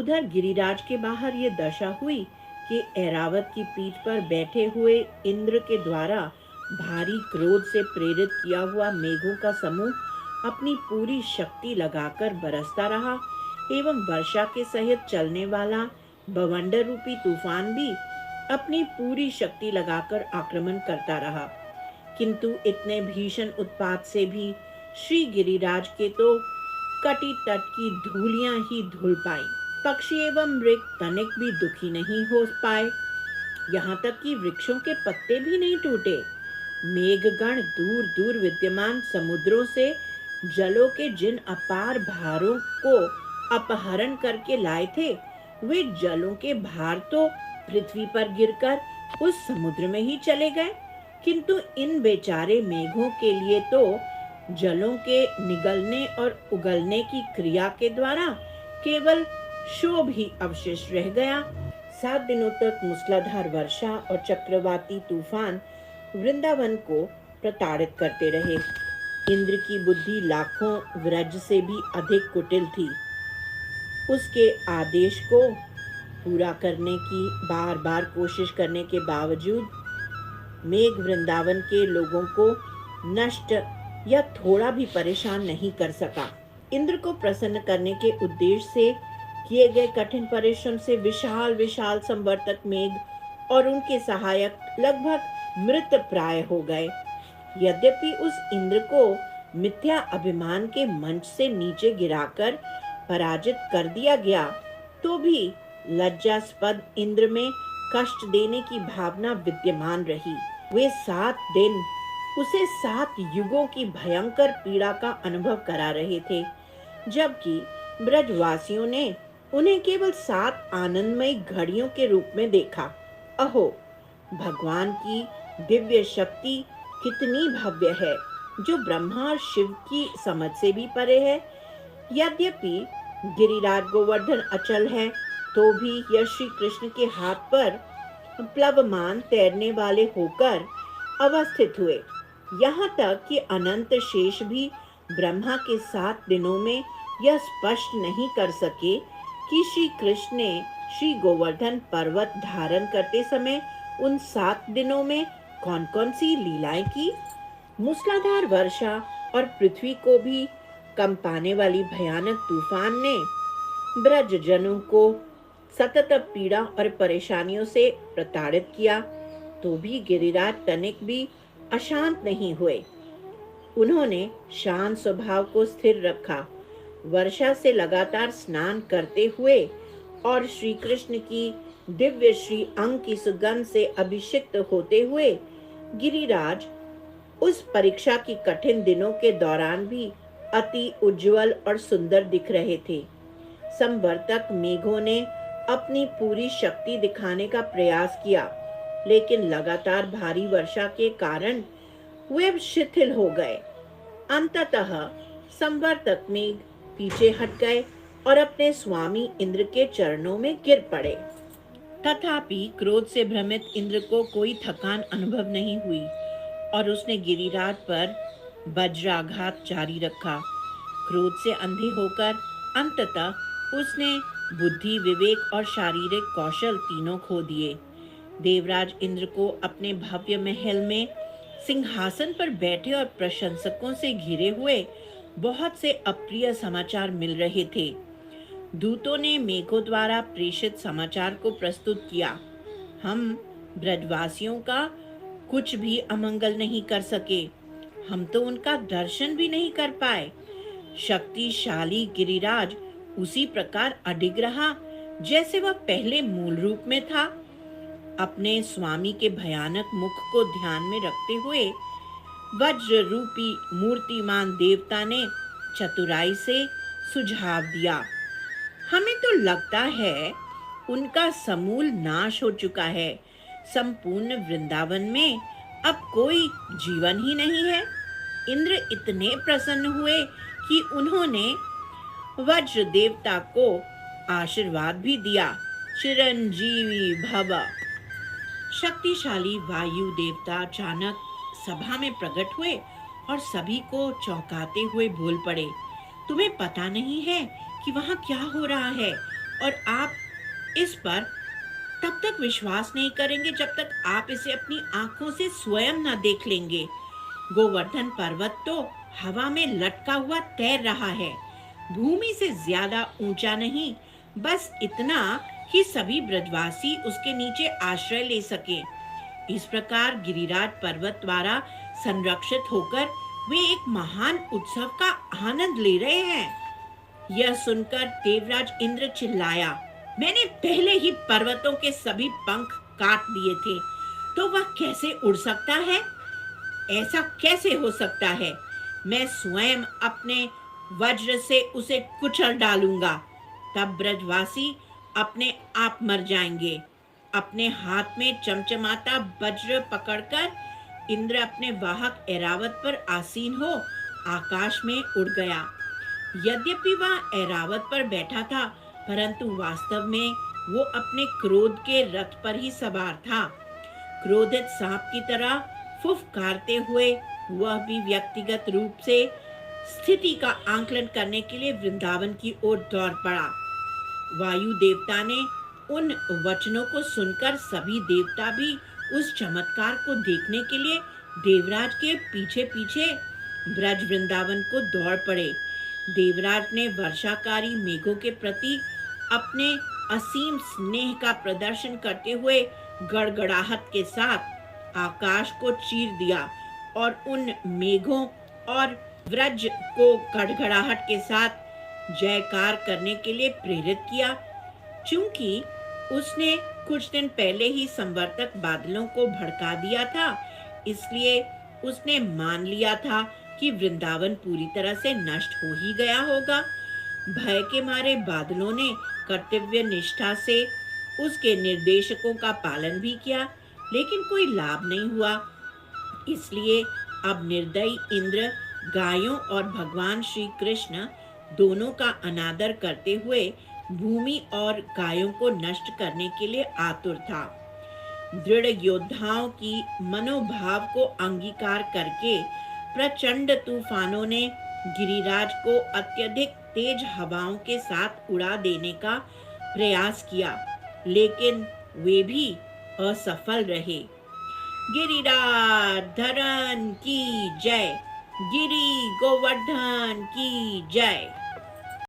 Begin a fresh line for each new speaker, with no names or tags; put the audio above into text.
उधर गिरिराज के बाहर ये दशा हुई कि ऐरावत की पीठ पर बैठे हुए इंद्र के द्वारा भारी क्रोध से प्रेरित किया हुआ मेघों का समूह अपनी पूरी शक्ति लगाकर बरसता रहा एवं वर्षा के सहित चलने वाला बवंडर रूपी तूफान भी अपनी पूरी शक्ति लगाकर आक्रमण करता रहा। किंतु इतने भीषण उत्पात से भी श्री गिरिराज के तो कटी तट की धूलियां ही धुल पाई। पक्षी एवं मृग तनिक भी दुखी नहीं हो पाए, यहाँ तक कि वृक्षों के पत्ते भी नहीं टूटे। मेघगण दूर दूर विद्यमान समुद्रों से जलों के जिन अपार भारों को अपहरण करके लाए थे, वे जलों के भार तो पृथ्वी पर गिरकर उस समुद्र में ही चले गए। किंतु इन बेचारे मेघों के लिए तो जलों के निगलने और उगलने की क्रिया के द्वारा केवल शोभ ही अवशेष रह गया। 7 दिनों तक मूसलाधार वर्षा और चक्रवाती तूफान वृंदावन को प्रताड़ित करते रहे। इंद्र की बुद्धि लाखों व्रज से भी अधिक कुटिल थी। उसके आदेश को पूरा करने की बार बार कोशिश करने के बावजूद मेघ वृंदावन के लोगों को नष्ट या थोड़ा भी परेशान नहीं कर सका। इंद्र को प्रसन्न करने के उद्देश्य से किए गए कठिन परिश्रम से विशाल विशाल संवर्तक मेघ और उनके सहायक लगभग मृत प्राय हो गए। यद्यपि उस इंद्र को मिथ्या अभिमान के मंच से नीचे गिराकर पराजित कर दिया गया, तो भी लज्जास्पद इंद्र में कष्ट देने की भावना विद्यमान रही। वे 7 दिन उसे 7 युगों की भयंकर पीड़ा का अनुभव करा रहे थे, जबकि ब्रजवासियों ने उन्हें केवल 7 आनंदमयी घड़ियों के रूप में देखा। अहो, भगवान की दिव्य शक्ति कितनी भव्य है, जो ब्रह्मा और शिव की समझ से भी परे है। यद्यपि गिरिराज गोवर्धन अचल है, तो भी यह श्री कृष्ण के हाथ पर प्लवमान तैरने वाले होकर अवस्थित हुए। यहाँ तक कि अनंत शेष भी ब्रह्मा के 7 दिनों में यह स्पष्ट नहीं कर सके कि श्री कृष्ण ने श्री गोवर्धन पर्वत धारण करते समय उन 7 दिनों में कौन कौन सी लीलाएं की। मूसलाधार वर्षा और पृथ्वी को भी कंपाने वाली भयानक तूफान ने ब्रज जनों को सतत पीड़ा और परेशानियों से प्रताड़ित किया, तो भी गिरिराज तनिक भी अशांत नहीं हुए। उन्होंने शांत स्वभाव को स्थिर रखा। वर्षा से लगातार स्नान करते हुए और श्री कृष्ण की दिव्य श्री अंग की सुगंध से अभिषिक्त होते हुए गिरिराज उस परीक्षा की कठिन दिनों के दौरान भी अति उज्जवल और सुंदर दिख रहे थे। संवर्तक मेघों ने अपनी पूरी शक्ति दिखाने का प्रयास किया, लेकिन लगातार भारी वर्षा के कारण वे शिथिल हो गए। अंततः संवर्तक मेघ पीछे हट गए और अपने स्वामी इंद्र के चरणों में गिर पड़े। तथापि क्रोध से भ्रमित इंद्र को कोई थकान अनुभव नहीं हुई और उसने गिरिराज पर वज्राघात जारी रखा। क्रोध से अंधे होकर अंततः उसने बुद्धि, विवेक और शारीरिक कौशल तीनों खो दिए। देवराज इंद्र को अपने भव्य महल में सिंहासन पर बैठे और प्रशंसकों से घिरे हुए बहुत से अप्रिय समाचार मिल रहे थे। दूतों ने मेघों द्वारा प्रेषित समाचार को प्रस्तुत किया। हम ब्रजवासियों का कुछ भी अमंगल नहीं कर सके, हम तो उनका दर्शन भी नहीं कर पाए। शक्तिशाली गिरिराज उसी प्रकार अडिग रहा जैसे वह पहले मूल रूप में था। अपने स्वामी के भयानक मुख को ध्यान में रखते हुए वज्र रूपी मूर्तिमान देवता ने चतुराई से सुझाव दिया, हमें तो लगता है उनका समूल नाश हो चुका है। संपूर्ण वृंदावन में अब कोई जीवन ही नहीं है। इंद्र इतने प्रसन्न हुए कि उन्होंने वज्र देवता को आशीर्वाद भी दिया, चिरंजीवी भव। शक्तिशाली वायु देवता अचानक सभा में प्रकट हुए और सभी को चौंकाते हुए बोल पड़े, तुम्हें पता नहीं है कि वहाँ क्या हो रहा है और आप इस पर तब तक विश्वास नहीं करेंगे जब तक आप इसे अपनी आंखों से स्वयं न देख लेंगे। गोवर्धन पर्वत तो हवा में लटका हुआ तैर रहा है, भूमि से ज्यादा ऊंचा नहीं, बस इतना कि सभी ब्रजवासी उसके नीचे आश्रय ले सके। इस प्रकार गिरिराज पर्वत द्वारा संरक्षित होकर वे एक महान उत्सव का आनंद ले रहे हैं। यह सुनकर देवराज इंद्र चिल्लाया, मैंने पहले ही पर्वतों के सभी पंख काट दिए थे, तो वह कैसे उड़ सकता है? ऐसा कैसे हो सकता है? मैं स्वयं अपने वज्र से उसे कुचल डालूंगा, तब ब्रजवासी अपने आप मर जाएंगे। अपने हाथ में चमचमाता वज्र पकड़कर इंद्र अपने वाहक ऐरावत पर आसीन हो आकाश में उड़ गया। यद्यपि वह ऐरावत पर बैठा था, परंतु वास्तव में वो अपने क्रोध के रथ पर ही सवार था। क्रोधित सांप की तरह फुफकारते हुए वह भी व्यक्तिगत रूप से स्थिति का आंकलन करने के लिए वृंदावन की ओर दौड़ पड़ा। वायु देवता ने उन वचनों को सुनकर सभी देवता भी उस चमत्कार को देखने के लिए देवराज के पीछे पीछे ब्रज वृंदावन को दौड़ पड़े। देवराज ने वर्षाकारी मेघों के प्रति अपने असीम स्नेह का प्रदर्शन करते हुए गड़गड़ाहट के साथ आकाश को चीर दिया और उन मेघों और व्रज को गड़गड़ाहट के साथ जयकार करने के लिए प्रेरित किया। चूंकि उसने कुछ दिन पहले ही संवर्तक बादलों को भड़का दिया था, इसलिए उसने मान लिया था कि वृंदावन पूरी तरह से नष्ट हो ही गया होगा। भय के मारे बादलों ने कर्तव्य निष्ठा से उसके निर्देशकों का पालन भी किया, लेकिन कोई लाभ नहीं हुआ। इसलिए अब निर्दयी इंद्र गायों और भगवान श्री कृष्ण दोनों का अनादर करते हुए भूमि और गायों को नष्ट करने के लिए आतुर था। दृढ़ योद्धाओं की मनोभाव को अंगीकार करके प्रचंड तूफानों ने गिरिराज को अत्यधिक तेज हवाओं के साथ उड़ा देने का प्रयास किया, लेकिन वे भी असफल रहे। गिरिराज धरन की जय, गिरि गोवर्धन की जय।